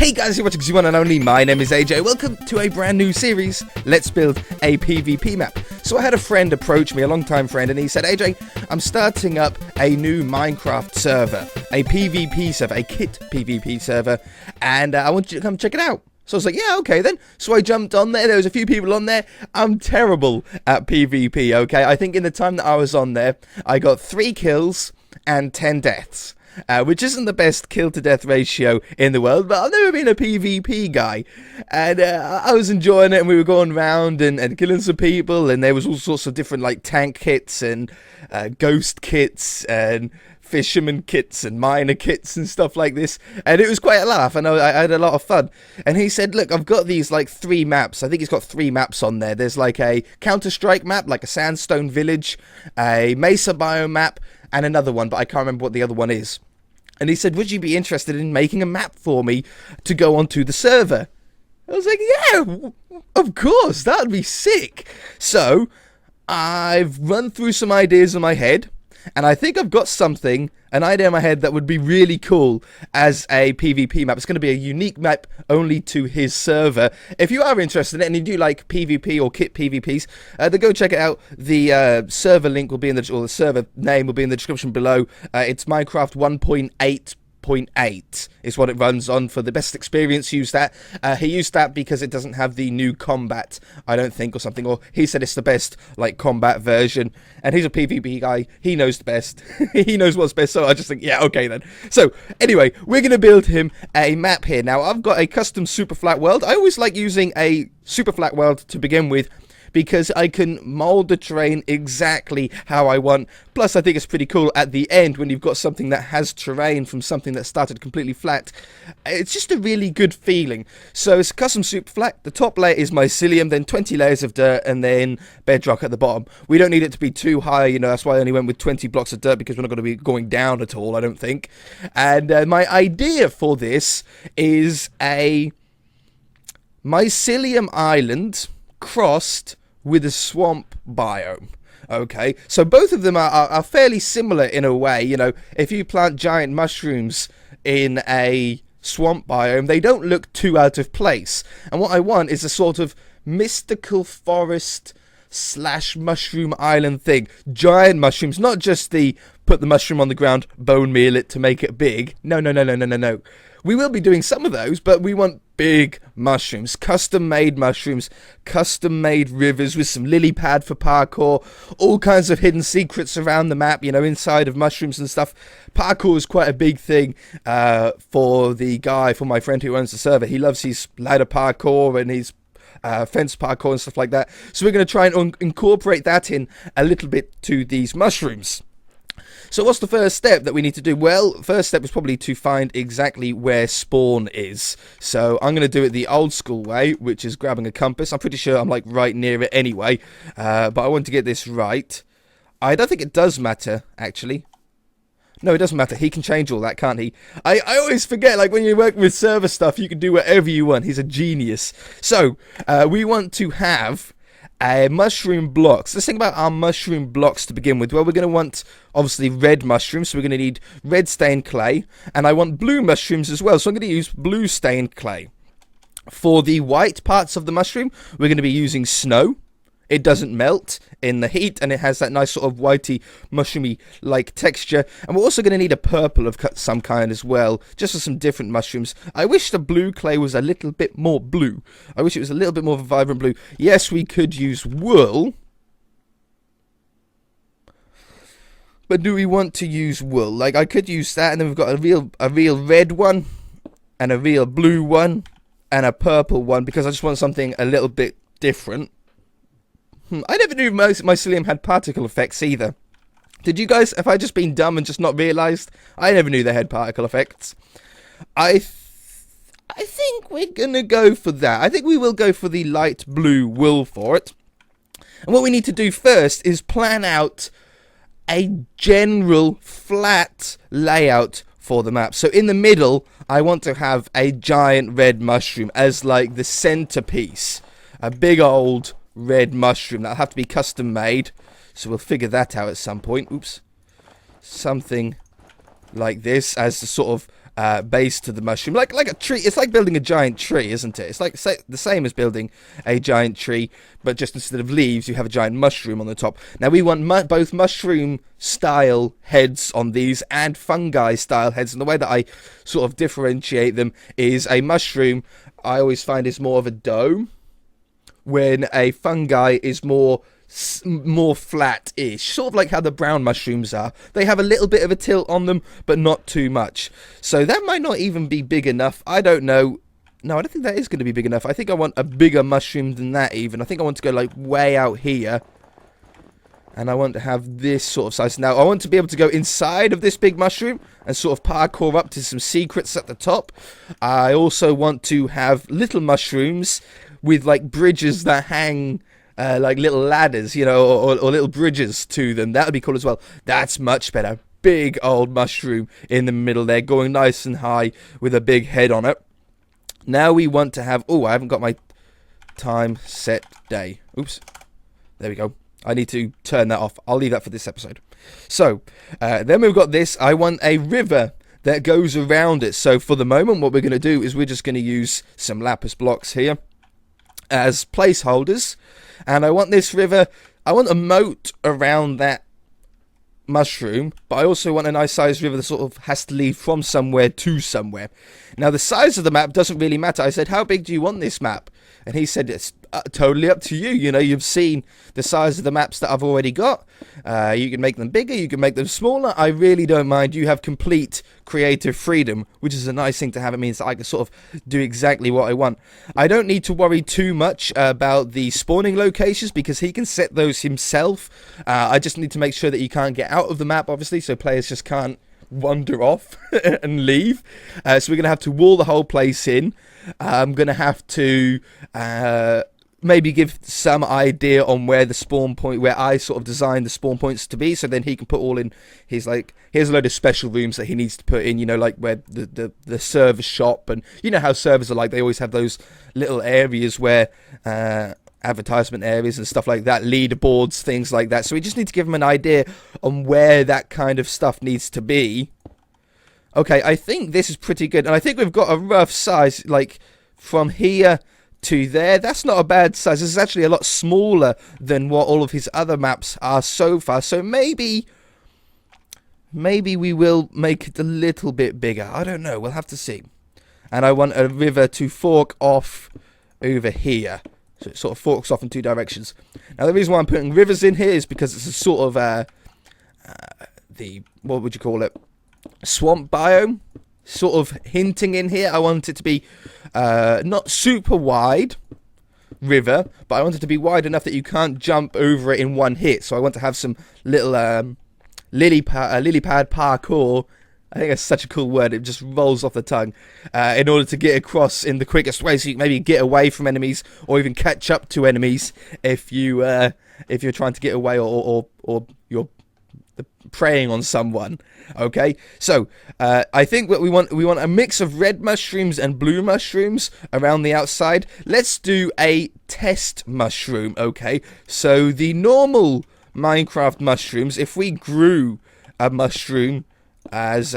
Hey guys, you're watching one and only. My name is AJ. Welcome to a brand new series. Let's build a PvP map. So I had a friend approach me, a long-time friend, and he said, AJ, I'm starting up a new Minecraft server, a PvP server, a kit PvP server, and I want you to come check it out. So I was like, yeah, okay then. So I jumped on there. There was a few people on there. I'm terrible at PvP, okay? I think in the time that I was on there, I got 3 kills and 10 deaths. Which isn't the best kill-to-death ratio in the world, but I've never been a PvP guy. And I was enjoying it, and we were going around and killing some people, and there was all sorts of different, like, tank kits and ghost kits and fisherman kits and miner kits and stuff like this, and it was quite a laugh, and I had a lot of fun. And he said, look, I've got these like 3 maps. I think he's got 3 maps on there. There's like a Counter-Strike map, like a sandstone village, a mesa biome map, and another one, but I can't remember what the other one is. And he said, would you be interested in making a map for me to go onto the server? I was like, yeah, of course, that would be sick. So I've run through some ideas in my head, and I think I've got an idea in my head that would be really cool as a PvP map. It's going to be a unique map only to his server. If you are interested in it and you do like PvP or kit PvPs, then go check it out. The server link will be in or the server name will be in the description below. It's Minecraft 1.8.8 is what it runs on. For the best experience, use that. He used that because it doesn't have the new combat, I don't think, or something, or he said it's the best like combat version, and he's a PvP guy. He knows the best. He knows what's best, so I just think, yeah, okay then. So anyway, we're gonna build him a map here. Now I've got a custom super flat world. I always like using a super flat world to begin with, because I can mold the terrain exactly how I want. Plus, I think it's pretty cool at the end when you've got something that has terrain from something that started completely flat. It's just a really good feeling. So it's custom super flat. The top layer is mycelium, then 20 layers of dirt, and then bedrock at the bottom. We don't need it to be too high, you know, that's why I only went with 20 blocks of dirt, because we're not going to be going down at all, I don't think. And my idea for this is a mycelium island crossed with a swamp biome. Okay, so both of them are fairly similar in a way. You know, if you plant giant mushrooms in a swamp biome, they don't look too out of place. And what I want is a sort of mystical forest / mushroom island thing. Giant mushrooms, not just the put the mushroom on the ground, bone meal it to make it big. No. We will be doing some of those, but we want big mushrooms, custom-made mushrooms, custom-made rivers with some lily pad for parkour, all kinds of hidden secrets around the map, you know, inside of mushrooms and stuff. Parkour is quite a big thing for my friend who owns the server. He loves his ladder parkour and his fence parkour and stuff like that. So we're going to try and incorporate that in a little bit to these mushrooms. So what's the first step that we need to do? Well, first step is probably to find exactly where spawn is. So I'm going to do it the old school way, which is grabbing a compass. I'm pretty sure I'm like right near it anyway, but I want to get this right. I don't think it does matter, actually. No, it doesn't matter. He can change all that, can't he? I always forget, like, when you work with server stuff, you can do whatever you want. He's a genius. So, we want to have mushroom blocks. Let's think about our mushroom blocks to begin with. Well, we're going to want, obviously, red mushrooms, so we're going to need red stained clay, and I want blue mushrooms as well, so I'm going to use blue stained clay. For the white parts of the mushroom, we're going to be using snow. It doesn't melt in the heat, and it has that nice sort of whitey, mushroomy-like texture. And we're also going to need a purple of some kind as well, just for some different mushrooms. I wish the blue clay was a little bit more blue. I wish it was a little bit more of a vibrant blue. Yes, we could use wool. But do we want to use wool? Like, I could use that, and then we've got a real red one, and a real blue one, and a purple one, because I just want something a little bit different. I never knew mycelium had particle effects either. Did you guys? Have I just been dumb and just not realised? I never knew they had particle effects. I think we're going to go for that. I think we will go for the light blue wool for it. And what we need to do first is plan out a general flat layout for the map. So in the middle, I want to have a giant red mushroom as like the centerpiece. A big old red mushroom. That'll have to be custom made, so we'll figure that out at some point. Oops. Something like this as the sort of base to the mushroom, like a tree. It's like building a giant tree, isn't it? It's like the same as building a giant tree, but just instead of leaves, you have a giant mushroom on the top. Now we want both mushroom style heads on these and fungi style heads, and the way that I sort of differentiate them is a mushroom I always find is more of a dome, when a fungi is more flat-ish, sort of like how the brown mushrooms are. They have a little bit of a tilt on them, but not too much. So that might not even be big enough. I don't know. No, I don't think that is going to be big enough. I think I want a bigger mushroom than that even. I think I want to go like way out here. And I want to have this sort of size. Now, I want to be able to go inside of this big mushroom and sort of parkour up to some secrets at the top. I also want to have little mushrooms with like bridges that hang like little ladders, you know, or little bridges to them. That would be cool as well. That's much better. Big old mushroom in the middle there, going nice and high with a big head on it. Now we want to have... Oh, I haven't got my time set day. Oops. There we go. I need to turn that off. I'll leave that for this episode. So, then we've got this. I want a river that goes around it. So for the moment, what we're going to do is we're just going to use some lapis blocks here as placeholders. And I want this river, I want a moat around that mushroom, but I also want a nice sized river that sort of has to lead from somewhere to somewhere. Now the size of the map doesn't really matter. I said, how big do you want this map? And he said, it's totally up to you. You know, you've seen the size of the maps that I've already got. You can make them bigger, you can make them smaller. I really don't mind. You have complete creative freedom, which is a nice thing to have. It means that I can sort of do exactly what I want. I don't need to worry too much about the spawning locations because he can set those himself. I just need to make sure that you can't get out of the map, obviously, so players just can't wander off and leave. So we're going to have to wall the whole place in. I'm going to have to maybe give some idea on where the spawn point, where I sort of designed the spawn points to be, so then he can put all in his, like, here's a load of special rooms that he needs to put in, you know, like where the server shop, and you know how servers are like, they always have those little areas where advertisement areas and stuff like that, leaderboards, things like that. So we just need to give him an idea on where that kind of stuff needs to be. Okay, I think this is pretty good, and I think we've got a rough size, like, from here to there. That's not a bad size. This is actually a lot smaller than what all of his other maps are so far, so maybe we will make it a little bit bigger. I don't know, we'll have to see. And I want a river to fork off over here, so it sort of forks off in two directions. Now the reason why I'm putting rivers in here is because it's a sort of what would you call it, swamp biome, sort of hinting in here. I want it to be not super wide river, but I want it to be wide enough that you can't jump over it in one hit. So I want to have some little lily pad parkour. I think that's such a cool word. It just rolls off the tongue. In order to get across in the quickest way, so you can maybe get away from enemies or even catch up to enemies if you're trying to get away or you're preying on someone. Okay, so I think what we want a mix of red mushrooms and blue mushrooms around the outside. Let's do a test mushroom. Okay, so the normal Minecraft mushrooms, if we grew a mushroom as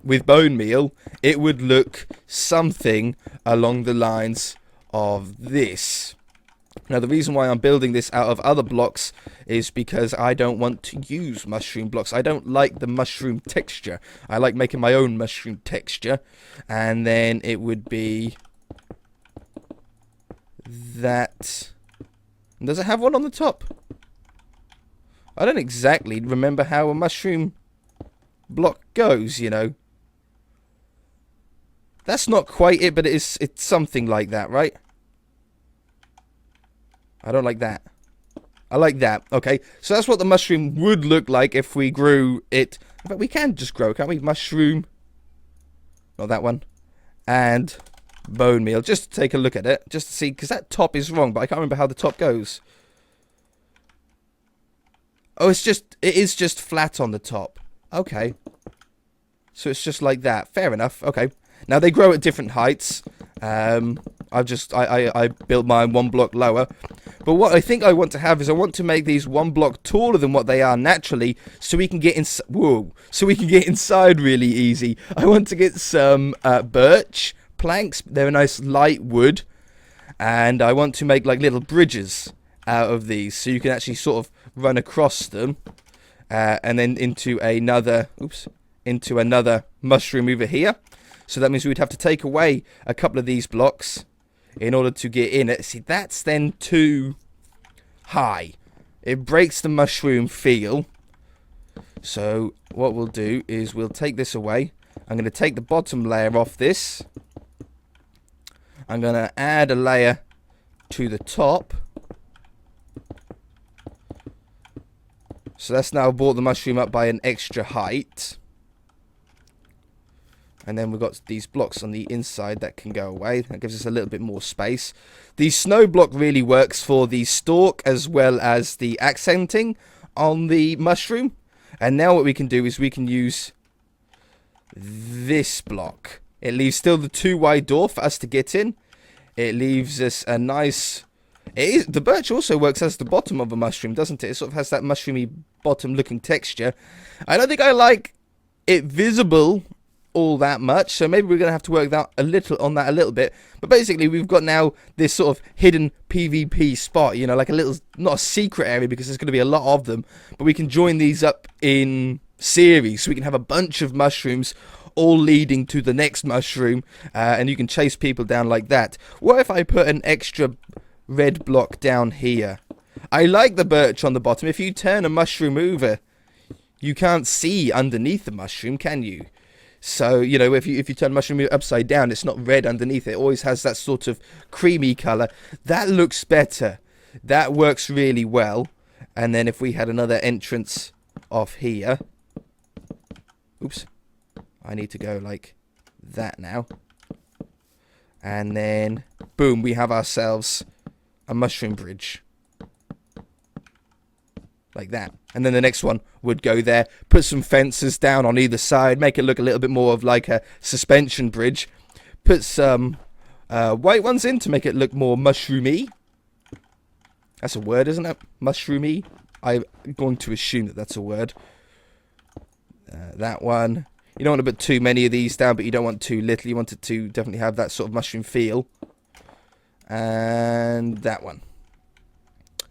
with bone meal, it would look something along the lines of this. Now, the reason why I'm building this out of other blocks is because I don't want to use mushroom blocks. I don't like the mushroom texture. I like making my own mushroom texture. And then it would be that. Does it have one on the top? I don't exactly remember how a mushroom block goes, you know. That's not quite it, but it's something like that, right? I don't like that. I like that. Okay, so that's what the mushroom would look like if we grew it. But we can just grow, can't we? Mushroom. Not that one. And bone meal. Just to take a look at it. Just to see, because that top is wrong, but I can't remember how the top goes. Oh, it is just flat on the top. Okay. So it's just like that. Fair enough. Okay. Now, they grow at different heights. I I built mine 1 block lower. But what I think I want to have is I want to make these 1 block taller than what they are naturally, so we can get inside really easy. I want to get some birch planks. They're a nice light wood, and I want to make like little bridges out of these, so you can actually sort of run across them, and then into another mushroom over here. So that means we would have to take away a couple of these blocks in order to get in it. See, that's then too high. It breaks the mushroom feel. So what we'll do is we'll take this away. I'm going to take the bottom layer off this. I'm going to add a layer to the top. So that's now brought the mushroom up by an extra height. And then we've got these blocks on the inside that can go away. That gives us a little bit more space. The snow block really works for the stalk as well as the accenting on the mushroom. And now what we can do is we can use this block. It leaves still the 2 wide door for us to get in. It leaves us a nice... the birch also works as the bottom of a mushroom, doesn't it? It sort of has that mushroomy bottom looking texture. I don't think I like it visible all that much, so maybe we're going to have to work that a little bit. But basically we've got now this sort of hidden PvP spot, you know, like a little, not a secret area because there's going to be a lot of them, but we can join these up in series, so we can have a bunch of mushrooms all leading to the next mushroom, and you can chase people down like that. What if I put an extra red block down here? I like the birch on the bottom. If you turn a mushroom over, you can't see underneath the mushroom, can you? So, you know, if you turn mushroom upside down, it's not red underneath. It always has that sort of creamy colour. That looks better. That works really well. And then if we had another entrance off here. Oops. I need to go like that now. And then, boom, we have ourselves a mushroom bridge. Like that. And then the next one would go there, put some fences down on either side, make it look a little bit more of like a suspension bridge. Put some white ones in to make it look more mushroomy. That's a word, isn't it? Mushroomy. I'm going to assume that that's a word. That one. You don't want to put too many of these down, but you don't want too little. You want it to definitely have that sort of mushroom feel. And that one.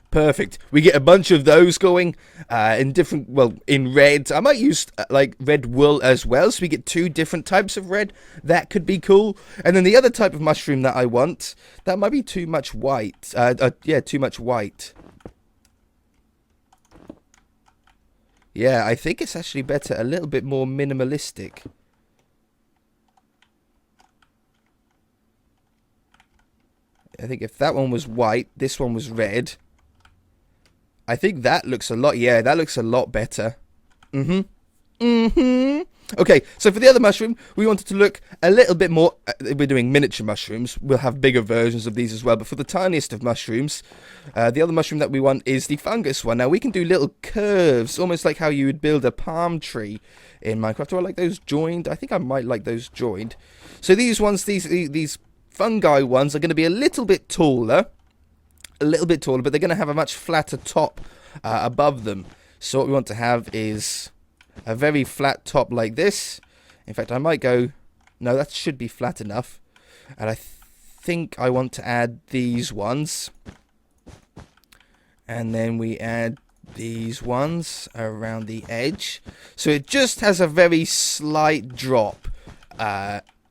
Perfect. We get a bunch of those going in different, well, in red. I might use like red wool as well, so we get 2 different types of red. That could be cool. And then the other type of mushroom that I want, that might be too much white. Yeah, too much white. Yeah, I think it's actually better a little bit more minimalistic. I think if that one was white, this one was red. I think that looks a lot, yeah, that looks a lot better. Okay, so for the other mushroom, we wanted to look a little bit more, we're doing miniature mushrooms, we'll have bigger versions of these as well, but for the tiniest of mushrooms, the other mushroom that we want is the fungus one. Now, we can do little curves, almost like how you would build a palm tree in Minecraft. Do I like those joined? I think I might like those joined. So these ones, these fungi ones are going to be a little bit taller, but they're going to have a much flatter top above them. So what we want to have is a very flat top like this. In fact, I might go... No, that should be flat enough. And I think I want to add these ones. And then we add these ones around the edge. So it just has a very slight drop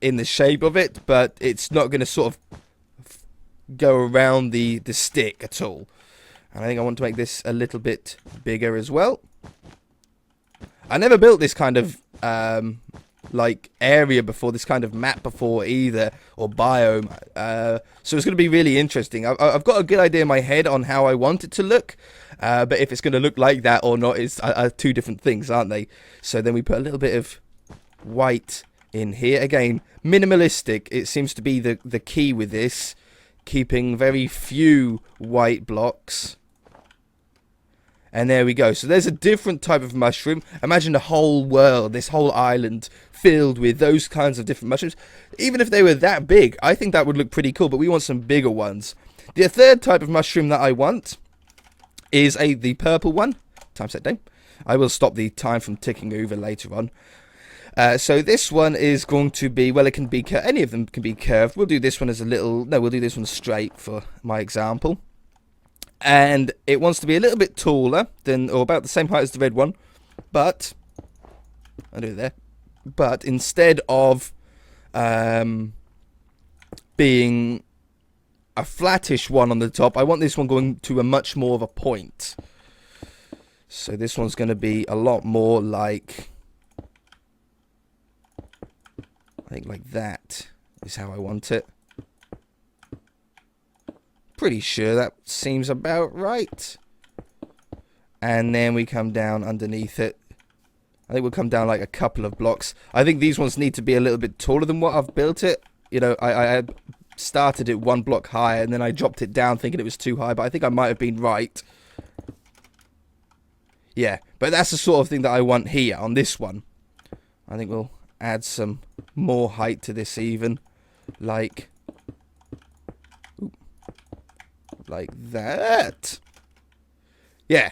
in the shape of it, but it's not going to sort of go around the stick at all. And I think I want to make this a little bit bigger as well. I never built this kind of like area before, this kind of map before either, or biome. So it's going to be really interesting. I've got a good idea in my head on how I want it to look, but if it's going to look like that or not is 2 different things, aren't they? So then we put a little bit of white in here. Again, minimalistic. It seems to be the key with this. Keeping very few white blocks. And there we go. So there's a different type of mushroom. Imagine the whole world, this whole island, filled with those kinds of different mushrooms. Even if they were that big, I think that would look pretty cool, but we want some bigger ones. The third type of mushroom that I want is the purple one. Time set day. I will stop the time from ticking over later on. So this one is going to be, well, it can be, any of them can be curved. We'll do this one as a little, no, we'll do this one straight for my example. And it wants to be a little bit taller than, or about the same height as the red one. But, I'll do it there. But instead of being a flattish one on the top, I want this one going to a much more of a point. So this one's going to be a lot more like, I think like that is how I want it. Pretty sure that seems about right. And then we come down underneath it. I think we'll come down like a couple of blocks. I think these ones need to be a little bit taller than what I've built it. You know, I had started it 1 block higher and then I dropped it down thinking it was too high, but I think I might have been right. Yeah, but that's the sort of thing that I want here on this one. I think we'll add some more height to this even. Like that. Yeah.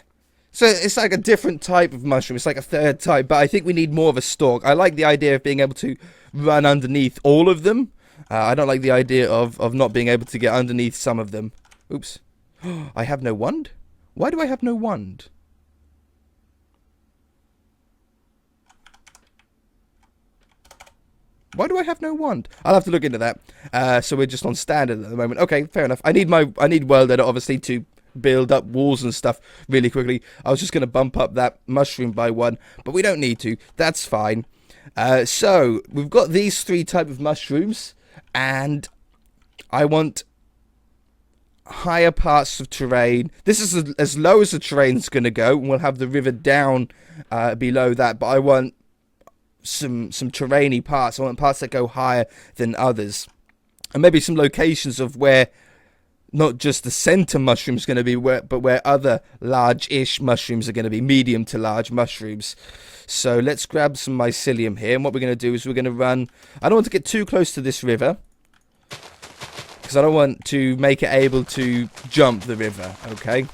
So it's like a different type of mushroom. It's like a third type, but I think we need more of a stalk. I like the idea of being able to run underneath all of them. I don't like the idea of not being able to get underneath some of them. Oops. I have no wand? Why do I have no wand? Why do I have no wand? I'll have to look into that. So we're just on standard at the moment. Okay, fair enough. I need world editor obviously to build up walls and stuff really quickly. I was just going to bump up that mushroom by 1, but we don't need to. That's fine. So we've got these 3 type of mushrooms, and I want higher parts of terrain. This is as low as the terrain's going to go, and we'll have the river down below that, but I want some terrainy parts. I want parts that go higher than others, and maybe some locations of where not just the center mushroom is going to be, but where other large-ish mushrooms are going to be, medium to large mushrooms. So let's grab some mycelium here, and what we're going to do is we're going to run. I don't want to get too close to this river because I don't want to make it able to jump the river. Okay,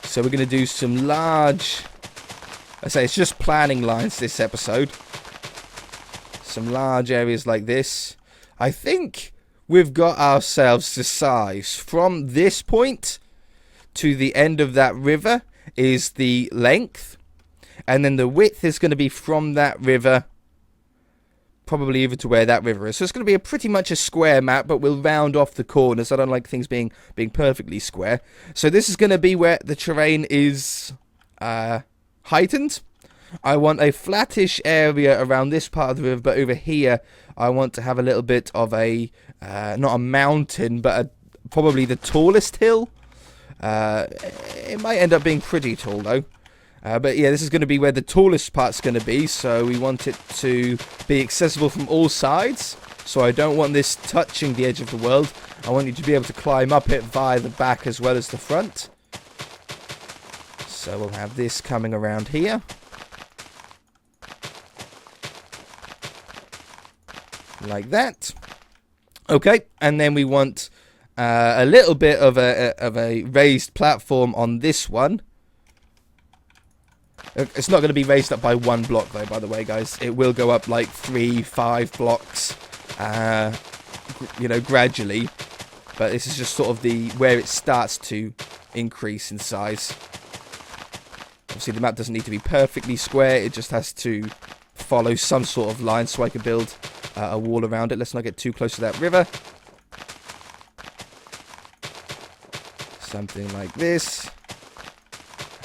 so we're going to do some large, I say it's just planning lines this episode. Some large areas like this. I think we've got ourselves the size. From this point to the end of that river is the length. And then the width is going to be from that river, probably even to where that river is. So it's going to be pretty much a square map, but we'll round off the corners. I don't like things being perfectly square. So this is going to be where the terrain is heightened. I want a flattish area around this part of the river, but over here I want to have a little bit of a, not a mountain, but probably the tallest hill. It might end up being pretty tall though. But yeah, this is going to be where the tallest part's going to be, so we want it to be accessible from all sides. So I don't want this touching the edge of the world. I want you to be able to climb up it via the back as well as the front. So we'll have this coming around here. Like that. Okay, and then we want a little bit of a raised platform on this one. It's not going to be raised up by 1 block though, by the way, guys. It will go up like 3-5 blocks, you know, gradually. But this is just sort of where it starts to increase in size. Obviously, the map doesn't need to be perfectly square. It just has to follow some sort of line so I can build a wall around it. Let's not get too close to that river. Something like this.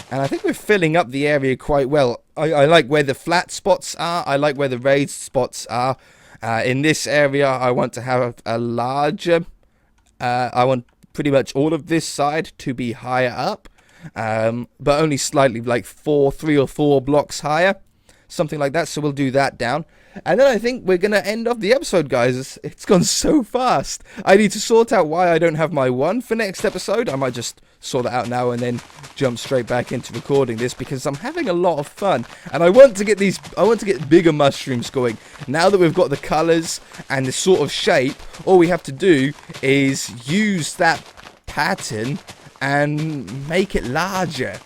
And I think we're filling up the area quite well. I like where the flat spots are. I like where the raised spots are. In this area, I want to have a larger... I want pretty much all of this side to be higher up. But only slightly, like 3 or 4 blocks higher. something like that. So we'll do that down. And then I think we're going to end off the episode, guys. It's gone so fast. I need to sort out why I don't have my one for next episode. I might just sort that out now and then jump straight back into recording this, because I'm having a lot of fun. And I want to get bigger mushrooms going. Now that we've got the colours and the sort of shape, all we have to do is use that pattern and make it larger.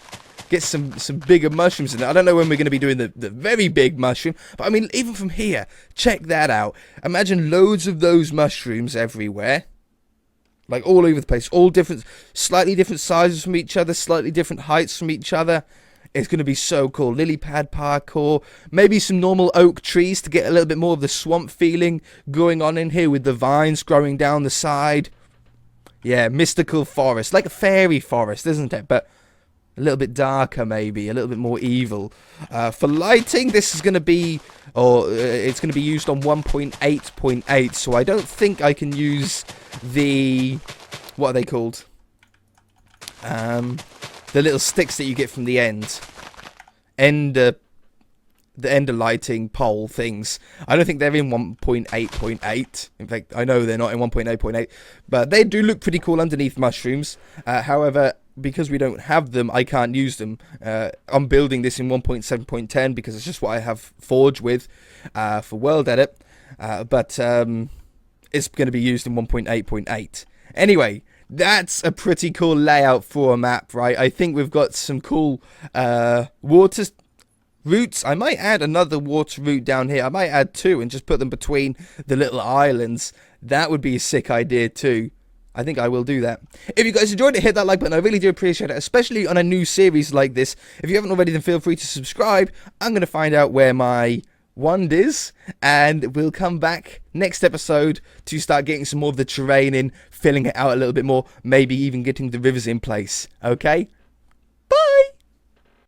Get some bigger mushrooms in there. I don't know when we're going to be doing the very big mushroom, but I mean, even from here, check that out. Imagine loads of those mushrooms everywhere, like all over the place, all different, slightly different sizes from each other, slightly different heights from each other. It's going to be so cool. Lily pad parkour, maybe some normal oak trees to get a little bit more of the swamp feeling going on in here with the vines growing down the side. Yeah, mystical forest, like a fairy forest, isn't it? But a little bit darker, maybe a little bit more evil. For lighting, this is going to be, it's going to be used on 1.8.8. So I don't think I can use the, what are they called? The little sticks that you get from the the ender lighting pole things. I don't think they're in 1.8.8. In fact, I know they're not in 1.8.8, but they do look pretty cool underneath mushrooms. However, because we don't have them, I can't use them. I'm building this in 1.7.10 because it's just what I have Forge with for World Edit. But it's going to be used in 1.8.8. Anyway, that's a pretty cool layout for a map, right? I think we've got some cool water routes. I might add another water route down here. I might add 2 and just put them between the little islands. That would be a sick idea too. I think I will do that. If you guys enjoyed it, hit that like button. I really do appreciate it, especially on a new series like this. If you haven't already, then feel free to subscribe. I'm going to find out where my wand is, and we'll come back next episode to start getting some more of the terrain in, filling it out a little bit more, maybe even getting the rivers in place. Okay?